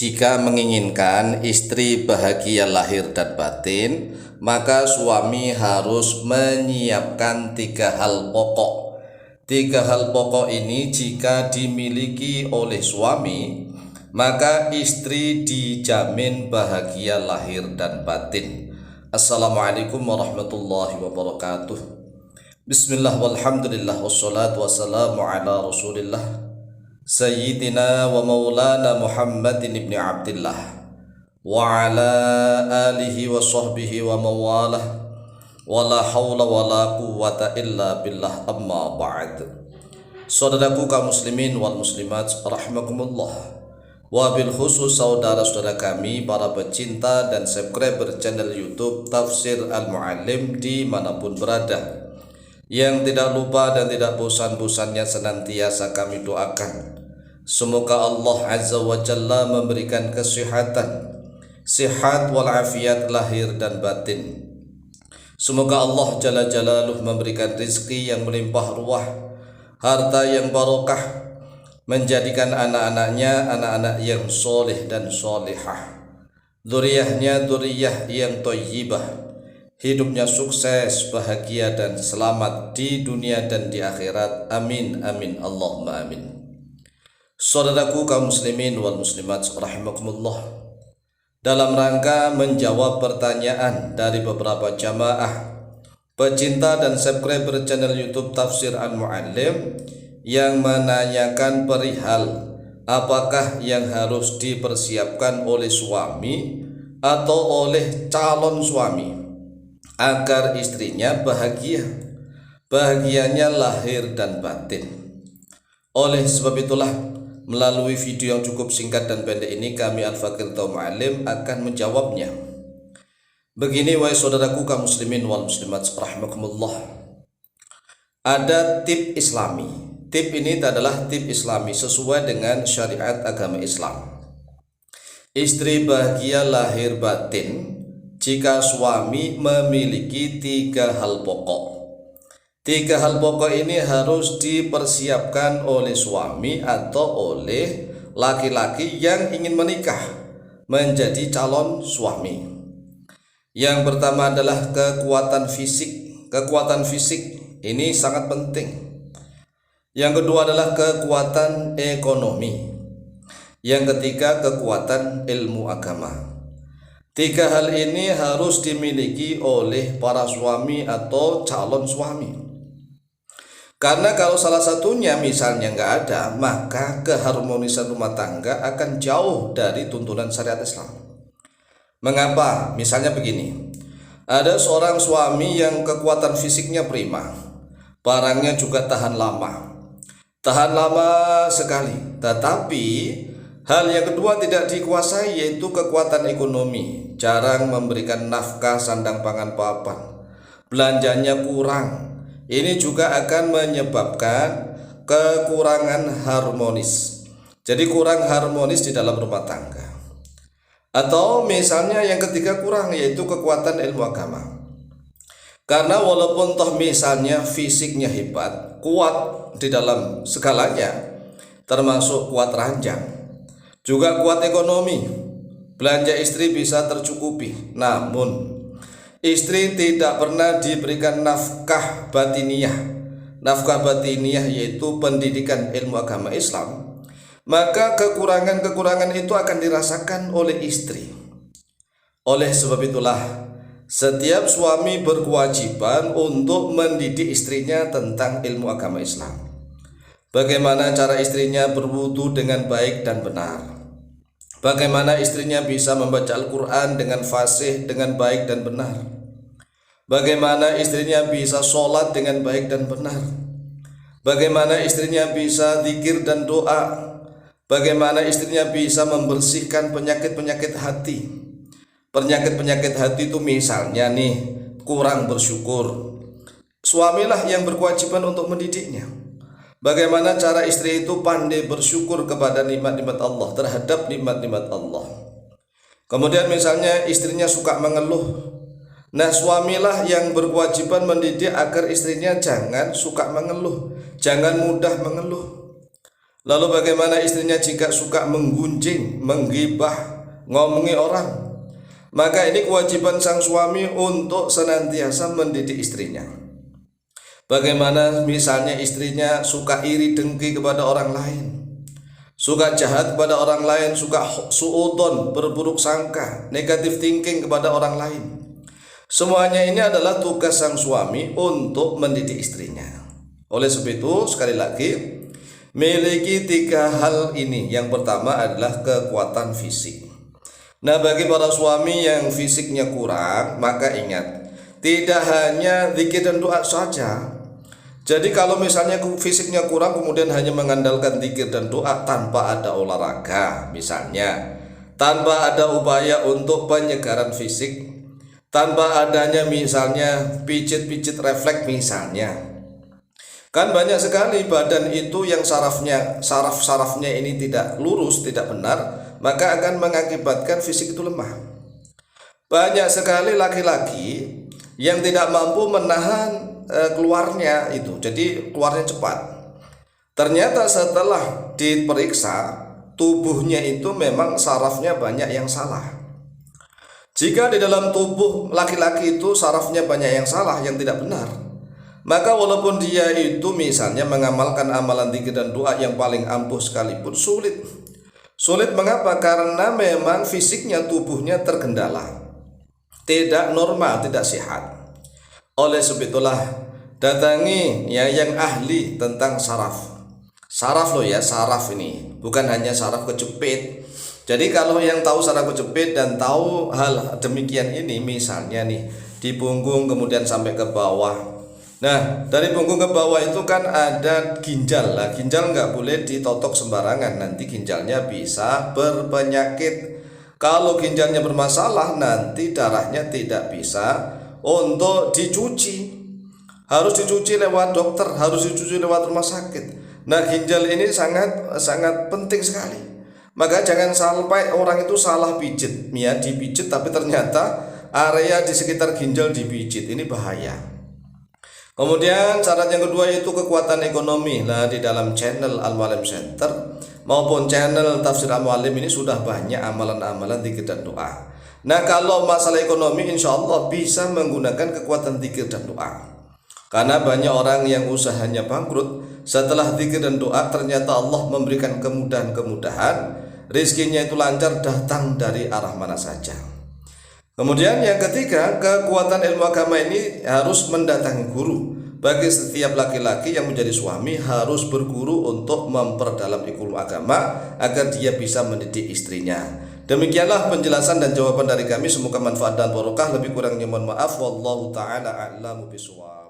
Jika menginginkan istri bahagia lahir dan batin, maka suami harus menyiapkan 3 hal pokok. 3 hal pokok ini jika dimiliki oleh suami, maka istri dijamin bahagia lahir dan batin. Assalamualaikum warahmatullahi wabarakatuh. Bismillah walhamdulillah wassalatu wassalamu ala rasulillah Sayyidina wa maulana Muhammadin ibni Abdillah wa ala alihi wa sahbihi wa mawalah wa la hawla wa la quwwata illa billah, amma ba'd. Saudaraku kaum muslimin wal muslimat rahimakumullah, wa bil khusus saudara-saudara kami para pecinta dan subscriber channel YouTube Tafsir Al-Muallim dimanapun berada, yang tidak lupa dan tidak bosan-bosannya senantiasa kami doakan semoga Allah Azza wa Jalla memberikan kesehatan, sehat walafiat lahir dan batin. Semoga Allah Jalla Jalaluh memberikan rizki yang melimpah ruah, harta yang barokah, menjadikan anak-anaknya anak-anak yang soleh dan solehah, dzurriyyahnya dzurriyyah yang thayyibah, hidupnya sukses, bahagia dan selamat di dunia dan di akhirat. Amin amin Allahumma amin. Saudaraku kaum muslimin wal muslimat rahimakumullah, dalam rangka menjawab pertanyaan dari beberapa jamaah pecinta dan subscriber channel YouTube Tafsir Al-Muallim yang menanyakan perihal apakah yang harus dipersiapkan oleh suami atau oleh calon suami agar istrinya bahagianya lahir dan batin. Oleh sebab itulah, melalui video yang cukup singkat dan pendek ini, kami Al-Fakir Tau Mu'alim akan menjawabnya. Begini wahai saudaraku kaum muslimin wal muslimat rahimakumullah, ada tip islami. Tip ini adalah tip islami sesuai dengan syariat agama Islam. Istri bahagia lahir batin jika suami memiliki 3 hal pokok. 3 hal pokok ini harus dipersiapkan oleh suami atau oleh laki-laki yang ingin menikah menjadi calon suami. Yang pertama adalah kekuatan fisik. Kekuatan fisik ini sangat penting. Yang kedua adalah kekuatan ekonomi. Yang ketiga kekuatan ilmu agama. 3 hal ini harus dimiliki oleh para suami atau calon suami. Karena kalau salah satunya misalnya nggak ada, maka keharmonisan rumah tangga akan jauh dari tuntunan syariat Islam. Mengapa? Misalnya begini, ada seorang suami yang kekuatan fisiknya prima, barangnya juga tahan lama sekali, tetapi hal yang kedua tidak dikuasai, yaitu kekuatan ekonomi. Jarang memberikan nafkah sandang pangan papan, belanjanya kurang. Ini juga akan menyebabkan kekurangan harmonis. Jadi kurang harmonis di dalam rumah tangga. Atau misalnya yang ketiga kurang, yaitu kekuatan ilmu agama. Karena walaupun toh misalnya fisiknya hebat, kuat di dalam segalanya, termasuk kuat ranjang, juga kuat ekonomi, belanja istri bisa tercukupi, namun istri tidak pernah diberikan nafkah batiniyah. Nafkah batiniyah yaitu pendidikan ilmu agama Islam, maka kekurangan-kekurangan itu akan dirasakan oleh istri. Oleh sebab itulah, setiap suami berkewajiban untuk mendidik istrinya tentang ilmu agama Islam. Bagaimana cara istrinya berwudu dengan baik dan benar, bagaimana istrinya bisa membaca Al-Quran dengan fasih, dengan baik dan benar, bagaimana istrinya bisa sholat dengan baik dan benar, bagaimana istrinya bisa zikir dan doa, bagaimana istrinya bisa membersihkan penyakit-penyakit hati. Penyakit-penyakit hati itu misalnya nih, kurang bersyukur, suamilah yang berkewajiban untuk mendidiknya. Bagaimana cara istri itu pandai bersyukur kepada nikmat-nikmat Allah, terhadap nikmat-nikmat Allah. Kemudian misalnya istrinya suka mengeluh, nah suamilah yang berkewajiban mendidik agar istrinya jangan suka mengeluh, jangan mudah mengeluh. Lalu bagaimana istrinya jika suka menggunjing, menggibah, ngomongi orang? Maka ini kewajiban sang suami untuk senantiasa mendidik istrinya. Bagaimana misalnya istrinya suka iri dengki kepada orang lain, suka jahat kepada orang lain, suka suudon, berburuk sangka, negatif thinking kepada orang lain. Semuanya ini adalah tugas sang suami untuk mendidik istrinya. Oleh sebab itu, sekali lagi, miliki 3 hal ini. Yang pertama adalah kekuatan fisik. Nah, bagi para suami yang fisiknya kurang, maka ingat, tidak hanya zikir dan doa saja. Jadi kalau misalnya fisiknya kurang kemudian hanya mengandalkan zikir dan doa tanpa ada olahraga misalnya, tanpa ada upaya untuk penyegaran fisik, tanpa adanya misalnya pijit-pijit refleks misalnya, kan banyak sekali badan itu yang saraf-sarafnya ini tidak lurus, tidak benar, maka akan mengakibatkan fisik itu lemah. Banyak sekali laki-laki yang tidak mampu menahan keluarnya itu, jadi keluarnya cepat. Ternyata setelah diperiksa, tubuhnya itu memang sarafnya banyak yang salah. Jika di dalam tubuh laki-laki itu sarafnya banyak yang salah, yang tidak benar, maka walaupun dia itu misalnya mengamalkan amalan zikir dan doa yang paling ampuh sekalipun, sulit. Mengapa? Karena memang fisiknya, tubuhnya tergendala, tidak normal, tidak sehat. Oleh sebab itulah datangi ya yang ahli tentang saraf. Saraf loh ya, saraf ini bukan hanya saraf kejepit. Jadi kalau yang tahu saraf kejepit dan tahu hal demikian ini, misalnya nih di punggung kemudian sampai ke bawah. Nah, dari punggung ke bawah itu kan ada ginjal. Lah, ginjal nggak boleh ditotok sembarangan, nanti ginjalnya bisa berpenyakit. Kalau ginjalnya bermasalah, nanti darahnya tidak bisa untuk dicuci, harus dicuci lewat dokter, harus dicuci lewat rumah sakit. Nah, ginjal ini sangat penting sekali. Maka jangan sampai orang itu salah pijit, ya dipijit tapi ternyata area di sekitar ginjal dipijit, ini bahaya. Kemudian syarat yang kedua yaitu kekuatan ekonomi. Nah, di dalam channel Al-Muallim Center maupun channel Tafsir Al-Muallim ini sudah banyak amalan-amalan zikir dan doa. Nah, kalau masalah ekonomi insya Allah bisa menggunakan kekuatan zikir dan doa. Karena banyak orang yang usahanya bangkrut, setelah zikir dan doa ternyata Allah memberikan kemudahan-kemudahan, rezekinya itu lancar datang dari arah mana saja. Kemudian yang ketiga, kekuatan ilmu agama ini harus mendatangi guru. Bagi setiap laki-laki yang menjadi suami harus berguru untuk memperdalam ilmu agama agar dia bisa mendidik istrinya. Demikianlah penjelasan dan jawaban dari kami, semoga manfaat dan barokah. Lebih kurangnya mohon maaf. Wallahu taala a'lamu bishawab.